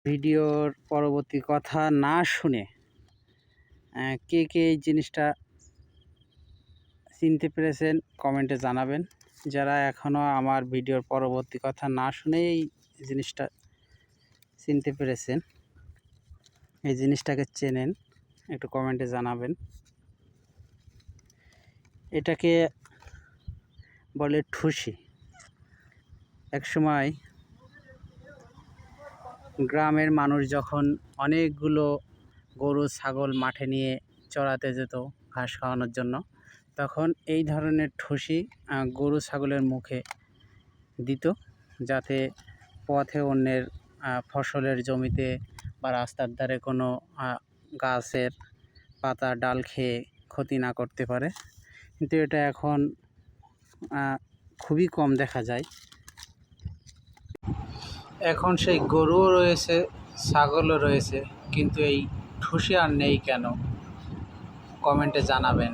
ভিডিওর পরবর্তী কথা না শুনে কে কে এই জিনিসটা চিনতে পেরেছেন কমেন্টে জানাবেন। যারা এখনও আমার ভিডিওর পরবর্তী কথা না শুনেই এই জিনিসটা চিনতে পেরেছেন, এই জিনিসটাকে চেনেন, একটু কমেন্টে জানাবেন। এটাকে বলে ঠুসি। একসময় গ্রামের মানুষ যখন অনেকগুলো গরু ছাগল মাঠে নিয়ে চড়াতে যেত ঘাস খাওয়ানোর জন্য, তখন এই ধরনের ঠুসি গরু ছাগলের মুখে দিত, যাতে পথে অন্যের ফসলের জমিতে বা রাস্তার ধারে কোনো গাছের পাতা ডাল খেয়ে ক্ষতি না করতে পারে। কিন্তু এটা এখন খুবই কম দেখা যায়। এখন সেই গরুও রয়েছে, ছাগলও রয়েছে, কিন্তু এই ঠুসি আর নেই কেন? কমেন্টে জানাবেন।